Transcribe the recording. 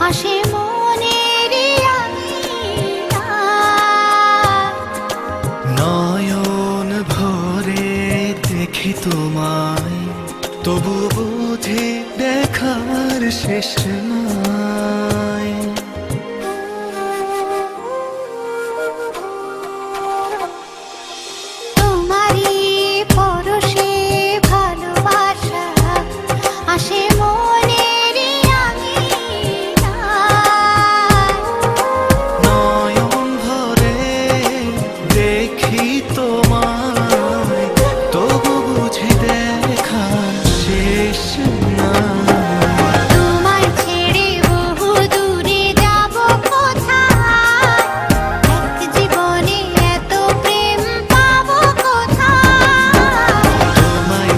ভাসে মনের নয়ন ভরে দেখি তোমায়, তবু বুঝি দেখার শেষ নাই।